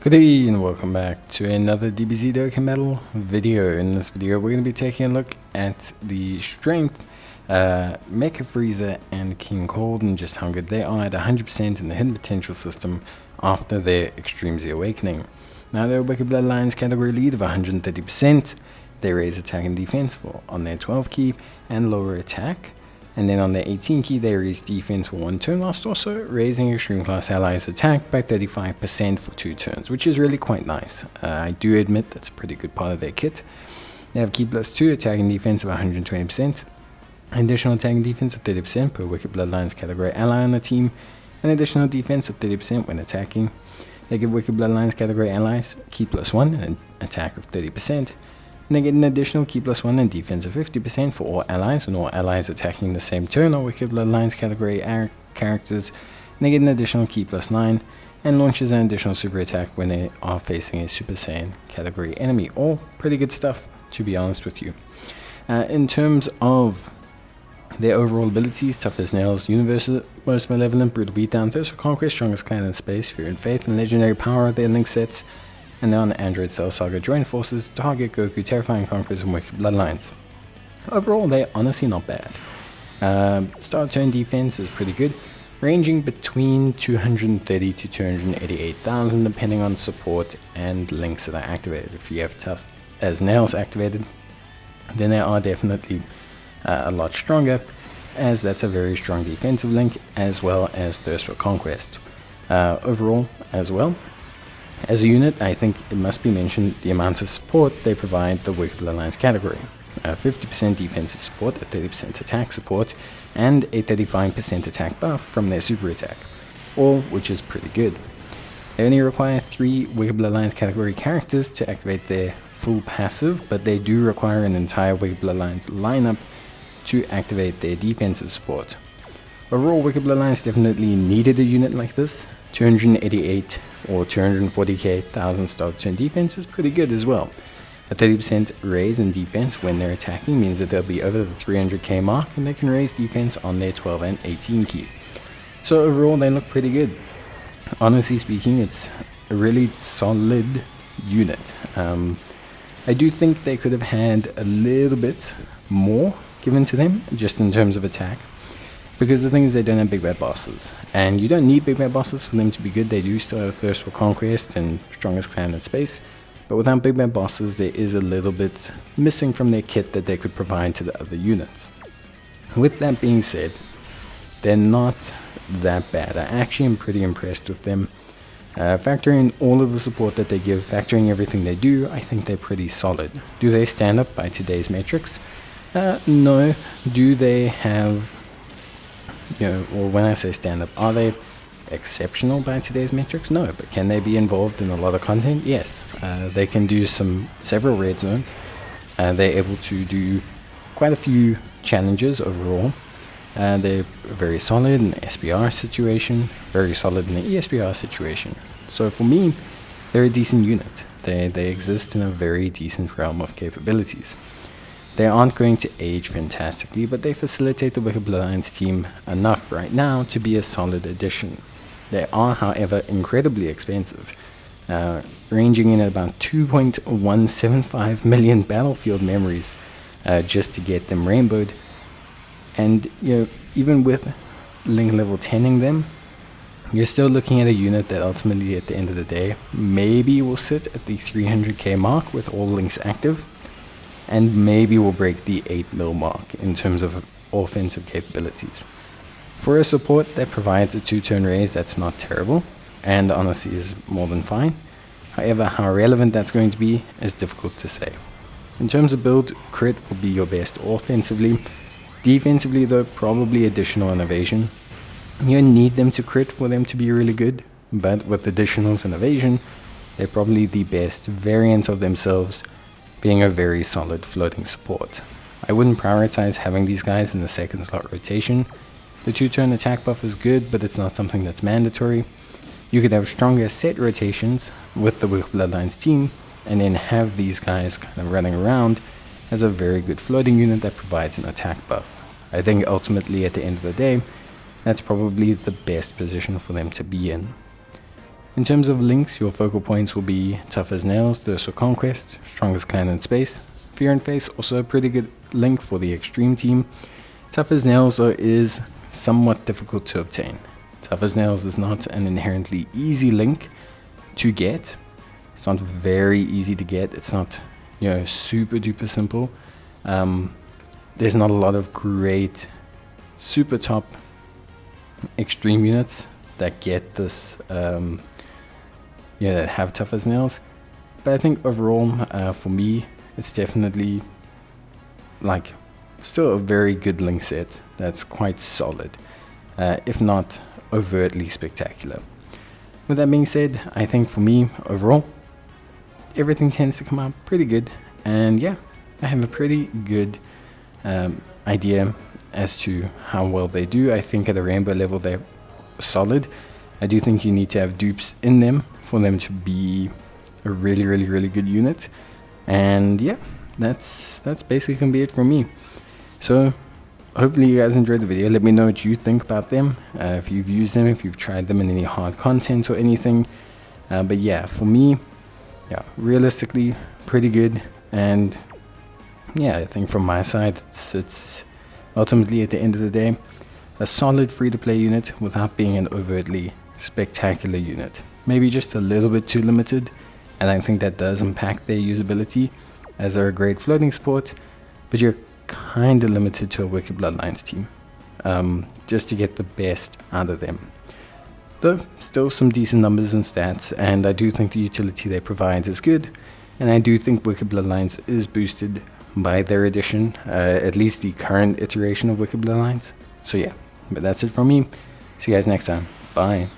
Good day and welcome back to another DBZ Dokkan Battle video. In this video we're going to be taking a look at the strength, Mecha Frieza and King Cold, and just how good they are at 100% in the hidden potential system after their Extreme Z Awakening. Now their Wicked Bloodlines category lead of 130%, they raise attack and defense on their 12 key and lower attack. And then on the 18 key they raise defense for 1 turn, whilst also raising extreme class allies attack by 35% for 2 turns, which is really quite nice. I do admit that's a pretty good part of their kit. They have key plus 2 attack and defense of 120%, additional attack and defense of 30% per Wicked Bloodlines category ally on the team, and additional defense of 30% when attacking. They give Wicked Bloodlines category allies key plus 1 and an attack of 30%. And they get an additional key plus 1 and defense of 50% for all allies when all allies attacking the same turn are Wicked Bloodlines category characters. And they get an additional key plus 9 and launches an additional super attack when they are facing a Super Saiyan category enemy. All pretty good stuff, to be honest with you. In terms of their overall abilities, Tough as Nails, Universe's Most Malevolent, Brutal Beatdown, Thirst for Conquest, Strongest Clan in Space, Fear and Faith, and Legendary Power are their link sets. And then on the Android Cell Saga Join Forces, Target, Goku, Terrifying Conquerors, and Wicked Bloodlines. Overall, they're honestly not bad. Start turn defense is pretty good, ranging between 230 to 288,000 depending on support and links that are activated. If you have Tough as Nails activated, then they are definitely a lot stronger, as that's a very strong defensive link, as well as Thirst for Conquest. Overall, as well, as a unit, I think it must be mentioned the amount of support they provide the Wicked Bloodlines category. 50% defensive support, a 30% attack support, and a 35% attack buff from their super attack, all which is pretty good. They only require 3 Wicked Bloodlines category characters to activate their full passive, but they do require an entire Wicked Bloodlines lineup to activate their defensive support. Overall, Wicked Bloodlines definitely needed a unit like this. 288 or 240,000 start turn defense is pretty good as well. A 30% raise in defense when they're attacking means that they'll be over the 300k mark, and they can raise defense on their 12 and 18 key. So overall they look pretty good. Honestly speaking, it's a really solid unit. I do think they could have had a little bit more given to them just in terms of attack, because the thing is they don't have big bad bosses, and you don't need big bad bosses for them to be good. They do still have Thirst for Conquest and Strongest Clan in Space, but without big bad bosses there is a little bit missing from their kit that they could provide to the other units. With that being said, they're not that bad. I actually am pretty impressed with them. Factoring all of the support that they give, factoring everything they do, I think they're pretty solid. Do they stand up by today's metrics? No. Do they have, or when I say stand up, are they exceptional by today's metrics? No, but can they be involved in a lot of content? Yes. They can do several red zones. They're able to do quite a few challenges overall. They're very solid in the SBR situation, very solid in the ESBR situation. So for me, they're a decent unit. They exist in a very decent realm of capabilities. They aren't going to age fantastically, but they facilitate the Wicked Bloodlines team enough right now to be a solid addition. They are, however, incredibly expensive, ranging in at about 2.175 million battlefield memories just to get them rainbowed. And even with link level 10ing them, you're still looking at a unit that ultimately at the end of the day maybe will sit at the 300k mark with all links active, and maybe will break the 8 mil mark in terms of offensive capabilities. For a support that provides a 2-turn raise, that's not terrible, and honestly is more than fine. However, how relevant that's going to be is difficult to say. In terms of build, crit will be your best offensively. Defensively though, probably additional and evasion. You need them to crit for them to be really good, but with additionals and evasion, they're probably the best variant of themselves, being a very solid floating support. I wouldn't prioritize having these guys in the second slot rotation. The 2-turn attack buff is good, but it's not something that's mandatory. You could have stronger set rotations with the Wicked Bloodlines team, and then have these guys kind of running around as a very good floating unit that provides an attack buff. I think ultimately at the end of the day, that's probably the best position for them to be in. In terms of links, your focal points will be Tough as Nails, Thirst for Conquest, Strongest Clan in Space. Fear and Face, also a pretty good link for the Extreme team. Tough as Nails though is somewhat difficult to obtain. Tough as Nails is not an inherently easy link to get. It's not very easy to get. It's not, super duper simple. There's not a lot of great super top extreme units that get this, that have Tough as Nails. But I think overall, for me, it's definitely still a very good link set that's quite solid, if not overtly spectacular. With that being said, I think for me overall, everything tends to come out pretty good, and yeah, I have a pretty good idea as to how well they do. I think at a rainbow level they're solid. I do think you need to have dupes in them for them to be a really, really, really good unit. And yeah, that's basically gonna be it from me. So hopefully you guys enjoyed the video. Let me know what you think about them, if you've used them, if you've tried them in any hard content or anything. But yeah, for me, realistically pretty good. And yeah, I think from my side, it's ultimately at the end of the day a solid free-to-play unit without being an overtly spectacular unit. Maybe just a little bit too limited, and I think that does impact their usability, as they're a great floating support, but you're kind of limited to a Wicked Bloodlines team, just to get the best out of them. Though, still some decent numbers and stats, and I do think the utility they provide is good, and I do think Wicked Bloodlines is boosted by their addition, at least the current iteration of Wicked Bloodlines. So yeah, but that's it from me. See you guys next time. Bye.